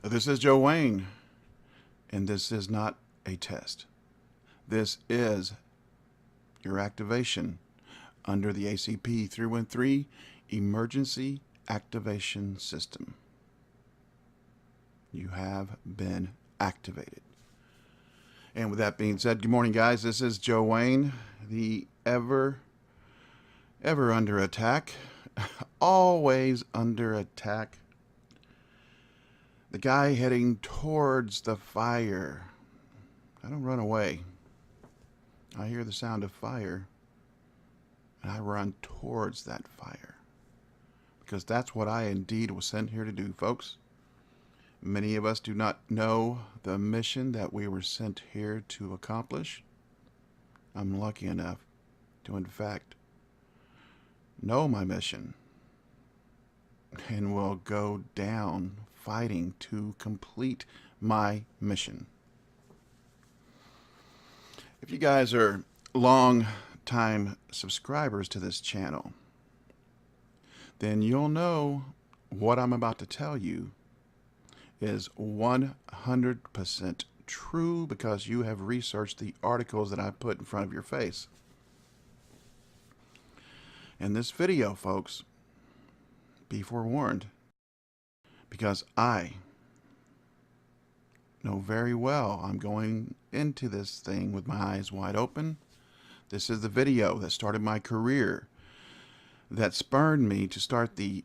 This is Joe Wayne, and this is not a test. This is your activation under the ACP 313 Emergency Activation System. You have been activated. And with that being said, good morning, guys. This is Joe Wayne, the ever under attack, always under attack. The guy heading towards the fire. I don't run away. I hear the sound of fire, and I run towards that fire. Because that's what I indeed was sent here to do, folks. Many of us do not know the mission that we were sent here to accomplish. I'm lucky enough to, in fact, know my mission and will go down fighting to complete my mission. If you guys are long time subscribers to this channel, then you'll know what I'm about to tell you is 100% true because you have researched the articles that I put in front of your face. In this video, folks, be forewarned, because I know very well I'm going into this thing with my eyes wide open. This is the video that started my career, that spurred me to start the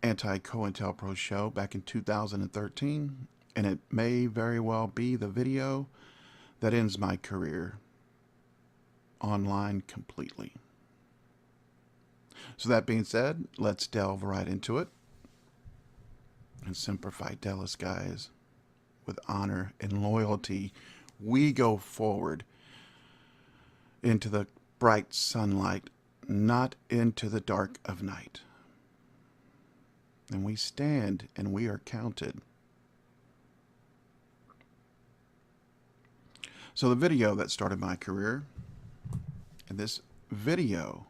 Anti-COINTELPRO show back in 2013, and it may very well be the video that ends my career online completely. So that being said, let's delve right into it. And Semper Fidelis, guys. With honor and loyalty, we go forward into the bright sunlight, not into the dark of night. And we stand and we are counted. So the video that started my career, and this video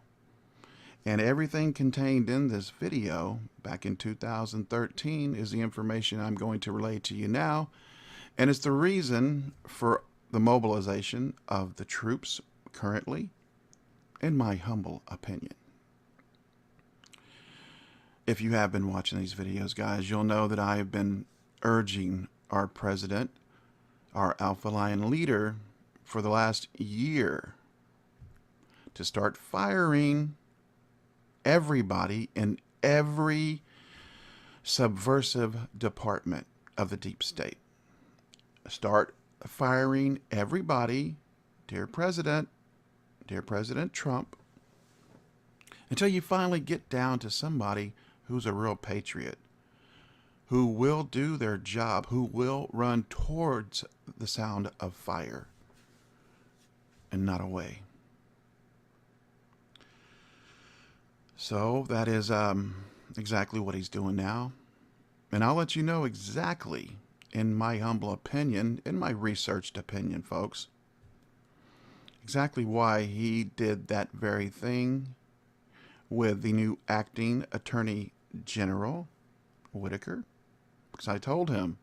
and everything contained in this video back in 2013 is the information I'm going to relay to you now, and it's the reason for the mobilization of the troops currently, in my humble opinion. If you have been watching these videos, guys, you'll know that I have been urging our president, our Alpha Lion leader, for the last year to start firing everybody in every subversive department of the deep state. Start firing everybody, dear President Trump, until you finally get down to somebody who's a real patriot, who will do their job, who will run towards the sound of fire and not away. So that is exactly what he's doing now. And I'll let you know exactly, in my humble opinion, in my researched opinion, folks, exactly why he did that very thing with the new acting Attorney General, Whitaker. Because I told him,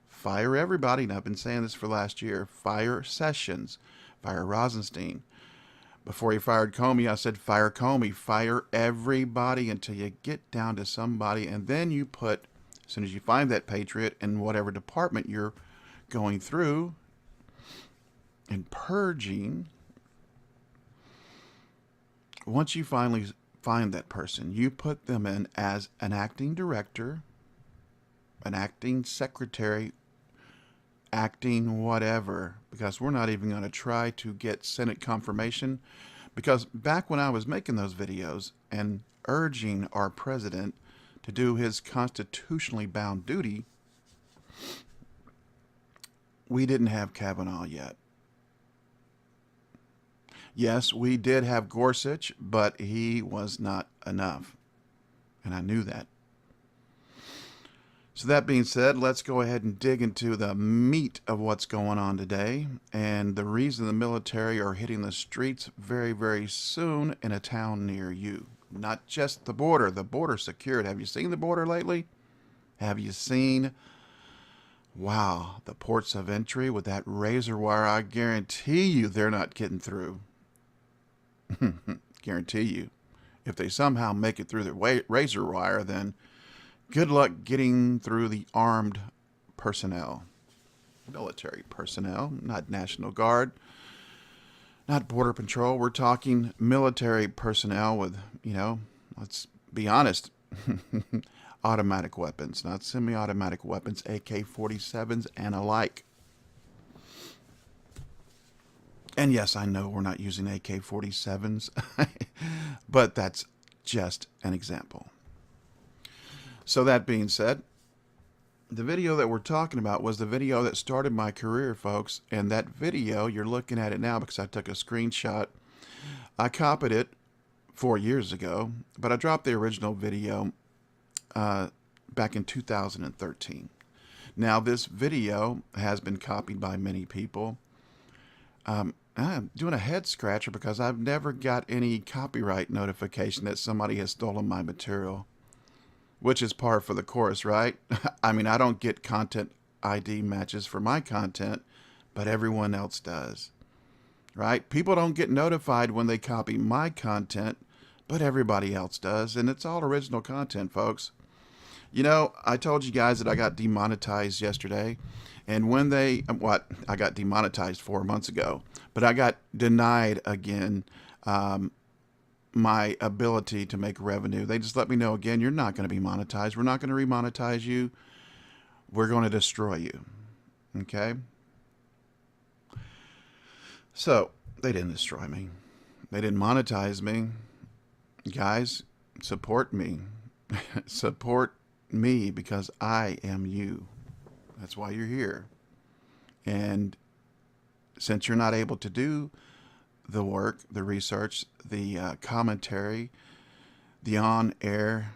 fire everybody, and I've been saying this for last year, fire Sessions, fire Rosenstein. Before he fired Comey, I said, fire Comey, fire everybody until you get down to somebody, and then you put, as soon as you find that patriot in whatever department you're going through and purging, once you finally find that person, you put them in as an acting director, an acting secretary, acting whatever, because we're not even going to try to get Senate confirmation, because back when I was making those videos and urging our president to do his constitutionally bound duty, we didn't have Kavanaugh yet. Yes, we did have Gorsuch, but he was not enough, and I knew that. So that being said, let's go ahead and dig into the meat of what's going on today, and the reason the military are hitting the streets very, very soon in a town near you. Not just the border secured. Have you seen the border lately? Have you seen Wow, the ports of entry with that razor wire, I guarantee you they're not getting through. Guarantee you. If they somehow make it through the razor wire, then good luck getting through the armed personnel. Military personnel, not National Guard, not Border Patrol. We're talking military personnel with, let's be honest, automatic weapons, not semi automatic weapons, AK 47s and alike. And yes, I know we're not using AK 47s, but that's just an example. So, that being said, the video that we're talking about was the video that started my career, folks. And that video, you're looking at it now because I took a screenshot. I copied it 4 years ago, but I dropped the original video back in 2013. Now, this video has been copied by many people. I'm doing a head scratcher because I've never got any copyright notification that somebody has stolen my material, which is par for the course, right? I mean, I don't get content ID matches for my content, but everyone else does, right? People don't get notified when they copy my content, but everybody else does, and it's all original content, folks. I told you guys that I got demonetized yesterday, and when I got demonetized 4 months ago, but I got denied again my ability to make revenue. They just let me know again, you're not going to be monetized. We're not going to remonetize you. We're going to destroy you. Okay? So, they didn't destroy me. They didn't monetize me. Guys, support me. Support me because I am you. That's why you're here. And since you're not able to do the work, the research, the commentary, the on-air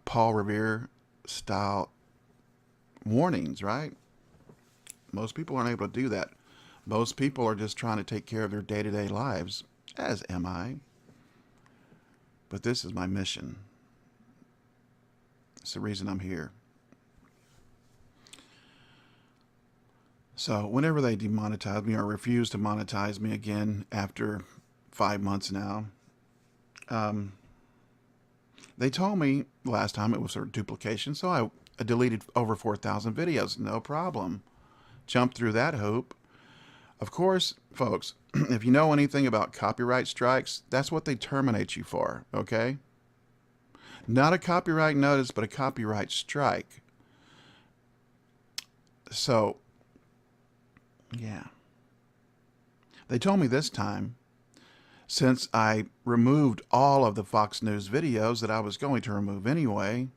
Paul Revere style warnings, right? Most people aren't able to do that. Most people are just trying to take care of their day-to-day lives, as am I. But this is my mission. It's the reason I'm here. So whenever they demonetize me or refuse to monetize me again after 5 months now, they told me last time it was a duplication, so I deleted over 4,000 videos. No problem. Jumped through that hoop. Of course, folks, if you know anything about copyright strikes, that's what they terminate you for, okay? Not a copyright notice, but a copyright strike. So, yeah. They told me this time, since I removed all of the Fox News videos that I was going to remove anyway,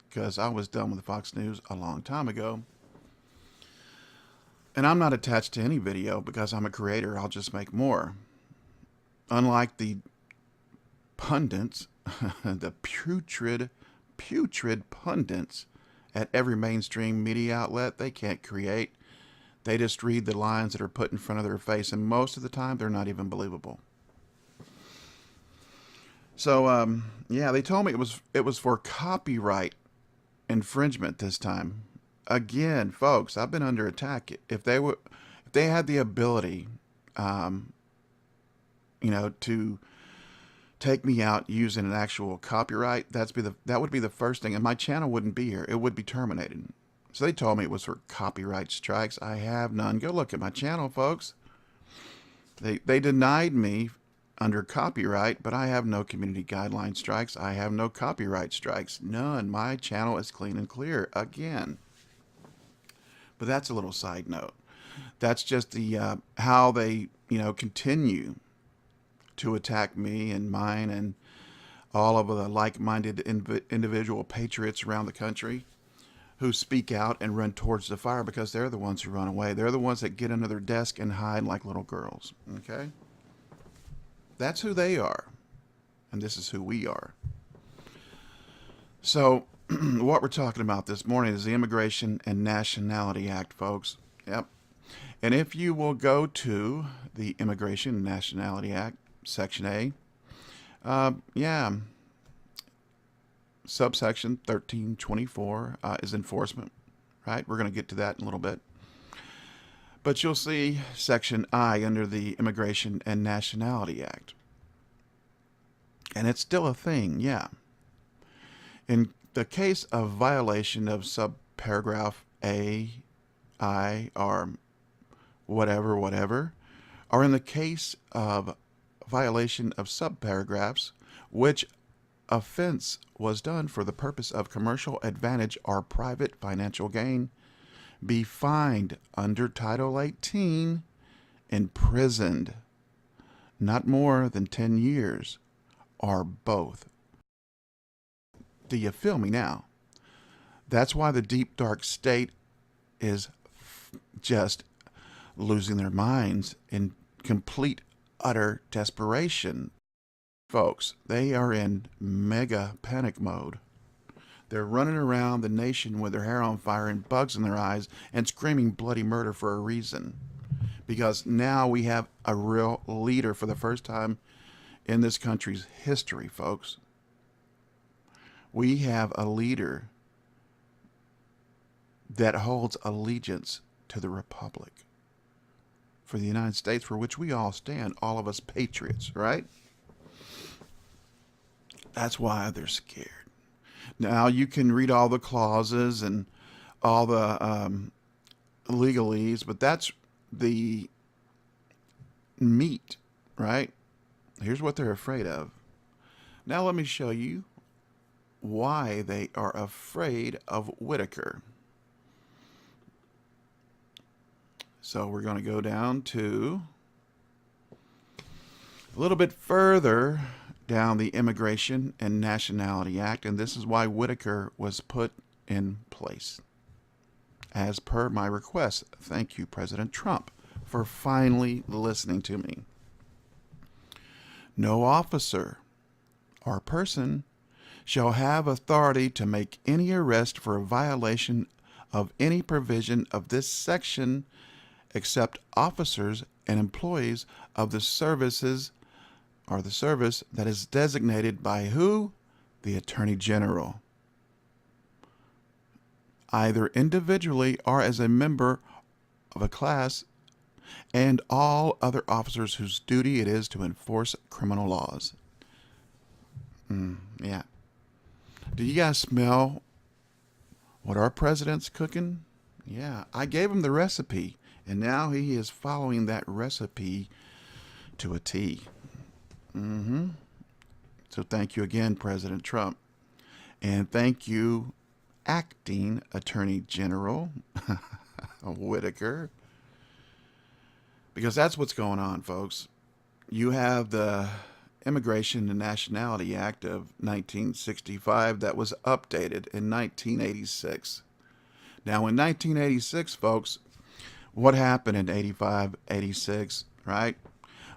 because I was done with Fox News a long time ago. And I'm not attached to any video because I'm a creator. I'll just make more. Unlike the pundits, the putrid pundits at every mainstream media outlet, they can't create. They just read the lines that are put in front of their face, and most of the time they're not even believable. So, yeah, they told me it was for copyright infringement this time. Again, folks, I've been under attack. If they had the ability, to take me out using an actual copyright, that would be the first thing, and my channel wouldn't be here. It would be terminated. So they told me it was for copyright strikes. I have none. Go look at my channel, folks. They denied me under copyright, but I have no community guideline strikes. I have no copyright strikes. None. My channel is clean and clear again. But that's a little side note. That's just the how they continue to attack me and mine and all of the like-minded individual patriots around the country who speak out and run towards the fire because they're the ones who run away. They're the ones that get under their desk and hide like little girls. Okay? That's who they are. And this is who we are. So, what we're talking about this morning is the Immigration and Nationality Act, folks. Yep. And if you will go to the Immigration and Nationality Act, Section A, subsection 1324 is enforcement, right? We're going to get to that in a little bit. But you'll see Section I under the Immigration and Nationality Act. And it's still a thing, yeah. In the case of violation of subparagraph A, I, or whatever, or in the case of violation of subparagraphs, which offense was done for the purpose of commercial advantage or private financial gain, be fined under Title 18, imprisoned not more than 10 years, or both. Do you feel me now? That's why the deep dark state is just losing their minds in complete, utter desperation. Folks, they are in mega panic mode. They're running around the nation with their hair on fire and bugs in their eyes and screaming bloody murder for a reason. Because now we have a real leader for the first time in this country's history, folks. We have a leader that holds allegiance to the Republic, for the United States, for which we all stand, all of us patriots, right? That's why they're scared. Now, you can read all the clauses and all the legalese, but that's the meat, right? Here's what they're afraid of. Now, let me show you why they are afraid of Whitaker. So we're going to go down to a little bit further down the Immigration and Nationality Act, and this is why Whitaker was put in place. As per my request, thank you, President Trump, for finally listening to me. No officer or person shall have authority to make any arrest for a violation of any provision of this section except officers and employees of the services or the service that is designated by who? The Attorney General, either individually or as a member of a class, and all other officers whose duty it is to enforce criminal laws. Yeah. Do you guys smell what our president's cooking? Yeah, I gave him the recipe, and now he is following that recipe to a T. So thank you again, President Trump. And thank you, Acting Attorney General Whitaker. Because that's what's going on, folks. You have the Immigration and Nationality Act of 1965 that was updated in 1986. Now, in 1986, folks, what happened in 85, 86, right?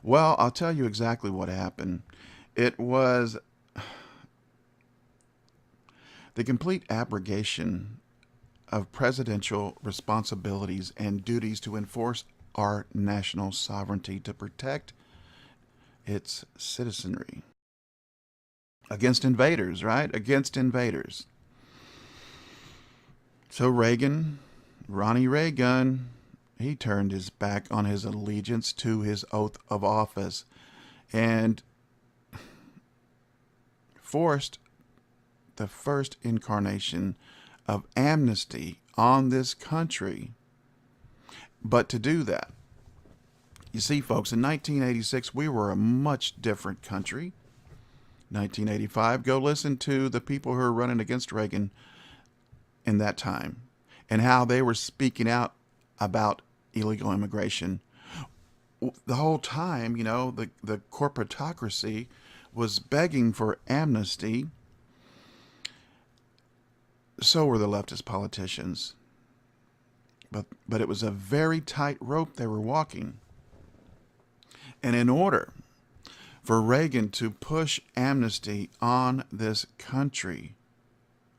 Well, I'll tell you exactly what happened. It was the complete abrogation of presidential responsibilities and duties to enforce our national sovereignty to protect its citizenry against invaders, right? Against invaders. So Ronnie Reagan, he turned his back on his allegiance to his oath of office and forced the first incarnation of amnesty on this country. But to do that, you see, folks, in 1986, we were a much different country. 1985, go listen to the people who were running against Reagan in that time and how they were speaking out about illegal immigration. The whole time, you know, the corporatocracy was begging for amnesty. So were the leftist politicians. But it was a very tight rope they were walking. And in order for Reagan to push amnesty on this country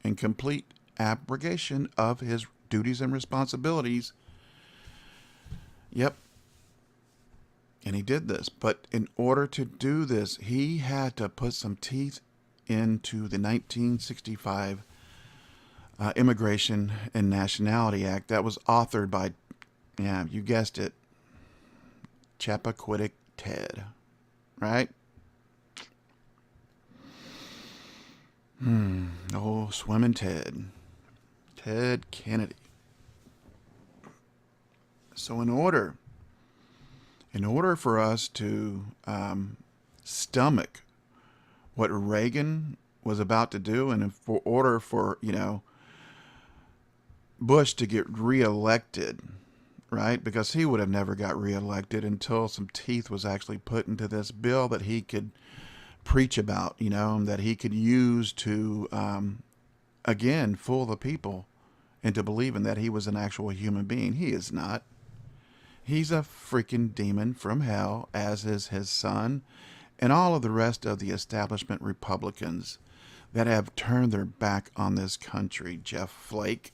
and complete abrogation of his duties and responsibilities, yep, and he did this. But in order to do this, he had to put some teeth into the 1965 Immigration and Nationality Act that was authored by, yeah, you guessed it, Chappaquiddick Ted, right? Oh, swimming Ted. Ted Kennedy. So in order for us to stomach what Reagan was about to do, and for order for, Bush to get reelected, right? Because he would have never got reelected until some teeth was actually put into this bill that he could preach about, that he could use to, again, fool the people into believing that he was an actual human being. He is not. He's a freaking demon from hell, as is his son, and all of the rest of the establishment Republicans that have turned their back on this country. Jeff Flake,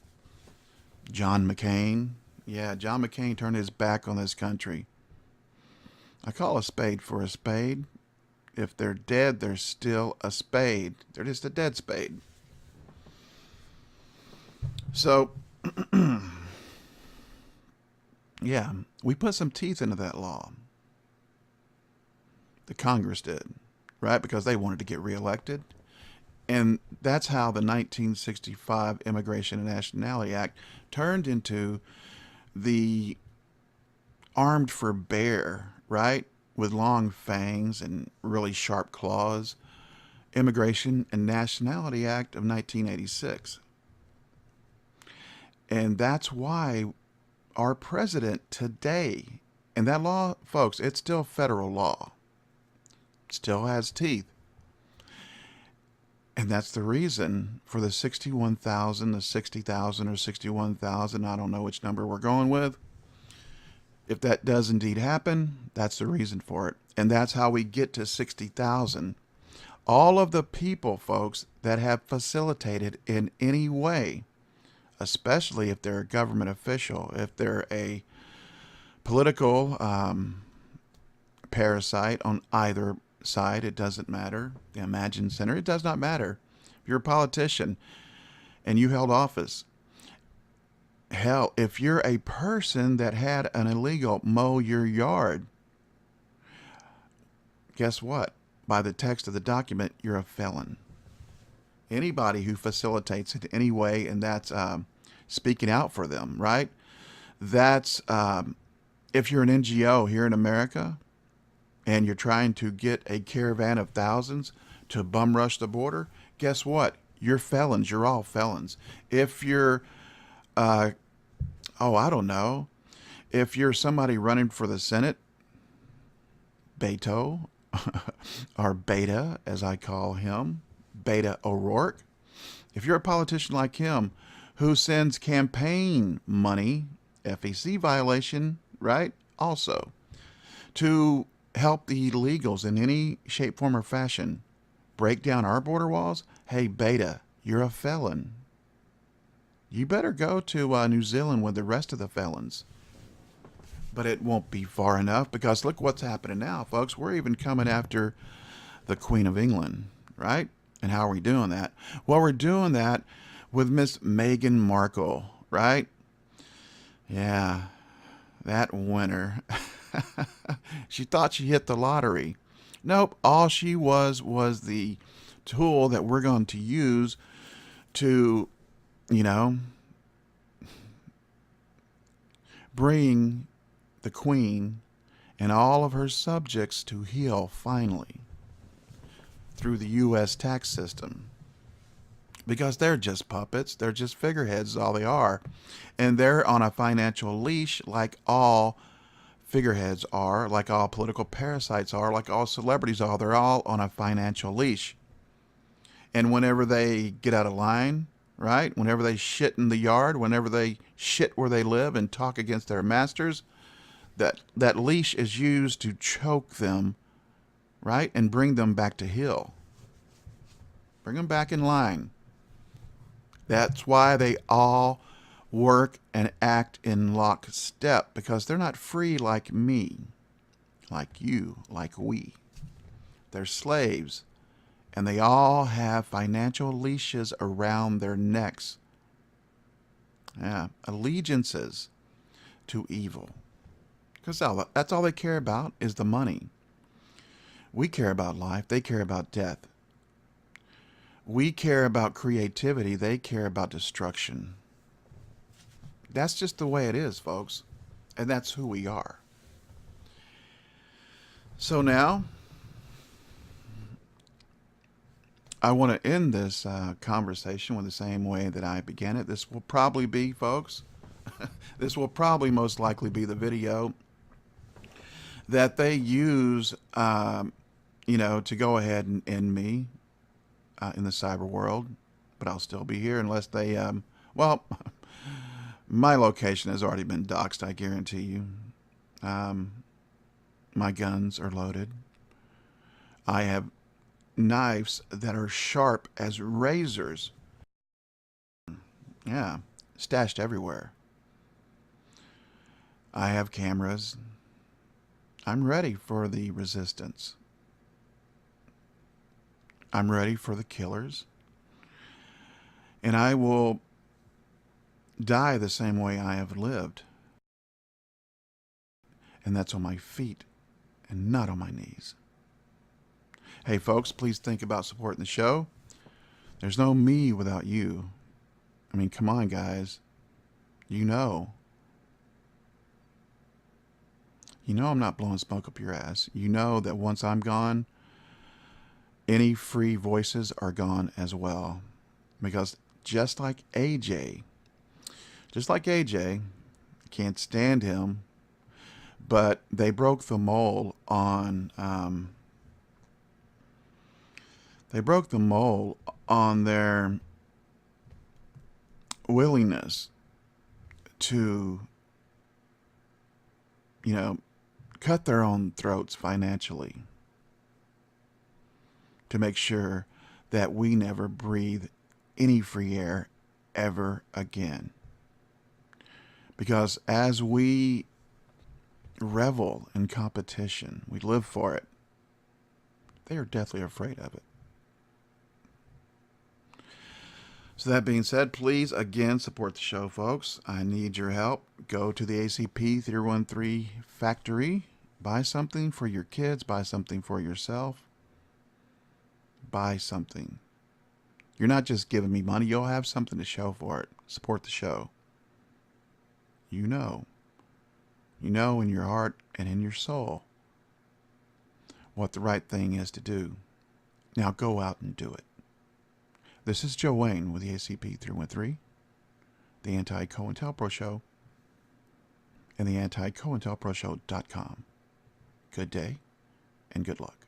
John McCain. Yeah, John McCain turned his back on this country. I call a spade for a spade. If they're dead, they're still a spade. They're just a dead spade. So, yeah, we put some teeth into that law. The Congress did, right? Because they wanted to get reelected. And that's how the 1965 Immigration and Nationality Act turned into the armed for bear, right? With long fangs and really sharp claws. Immigration and Nationality Act of 1986. And that's why our president today, and that law, folks, it's still federal law. Still has teeth. And that's the reason for the 61,000, the 60,000, or 61,000. I don't know which number we're going with. If that does indeed happen, that's the reason for it. And that's how we get to 60,000. All of the people, folks, that have facilitated in any way, especially if they're a government official, if they're a political parasite on either side, it doesn't matter. The Imagine Center, it does not matter. If you're a politician and you held office, hell, if you're a person that had an illegal mow your yard, guess what? By the text of the document, you're a felon. Anybody who facilitates it in any way, and that's speaking out for them, right? That's if you're an NGO here in America and you're trying to get a caravan of thousands to bum rush the border, guess what? You're felons. You're all felons. If you're, I don't know, if you're somebody running for the Senate, Beto, or Beta, as I call him, Beta O'Rourke, if you're a politician like him who sends campaign money, FEC violation, right, also, to help the illegals in any shape, form, or fashion break down our border walls, hey, Beta, you're a felon. You better go to New Zealand with the rest of the felons. But it won't be far enough, because look what's happening now, folks. We're even coming after the Queen of England, right? And how are we doing that? Well, we're doing that with Miss Meghan Markle, right? Yeah, that winner. She thought she hit the lottery. Nope, all she was the tool that we're going to use to, bring the Queen and all of her subjects to heel finally through the U.S. tax system. Because they're just puppets. They're just figureheads, all they are. And they're on a financial leash like all figureheads are, like all political parasites are, like all celebrities are. They're all on a financial leash. And whenever they get out of line, right? Whenever they shit in the yard, whenever they shit where they live and talk against their masters, that leash is used to choke them, right? And bring them back to heel. Bring them back in line. That's why they all work and act in lockstep, because they're not free like me, like you, like we. They're slaves, and they all have financial leashes around their necks, Yeah, allegiances to evil. Because that's all they care about is the money. We care about life. They care about death. We care about creativity. They care about destruction. That's just the way it is, folks. And that's who we are. So now, I want to end this conversation with the same way that I began it. This will probably be, folks, this will probably most likely be the video that they use, to go ahead and end me in the cyber world. But I'll still be here unless they, my location has already been doxxed, I guarantee you. My guns are loaded. I have knives that are sharp as razors. Yeah, stashed everywhere. I have cameras. I'm ready for the resistance. I'm ready for the killers. And I will die the same way I have lived. And that's on my feet and not on my knees. Hey, folks, please think about supporting the show. There's no me without you. I mean, come on, guys. You know. You know I'm not blowing smoke up your ass. You know that once I'm gone, any free voices are gone as well. Because just like AJ, can't stand him, but they broke the mold on their willingness to, cut their own throats financially to make sure that we never breathe any free air ever again. Because as we revel in competition, we live for it, they are deathly afraid of it. So that being said, please again support the show, folks. I need your help. Go to the ACP 313 factory. Buy something for your kids. Buy something for yourself. Buy something. You're not just giving me money. You'll have something to show for it. Support the show. You know in your heart and in your soul what the right thing is to do. Now go out and do it. This is Joe Wayne with the ACP 313, the Anti-COINTELPRO Show, and the anti-COINTELPROShow.com. Good day and good luck.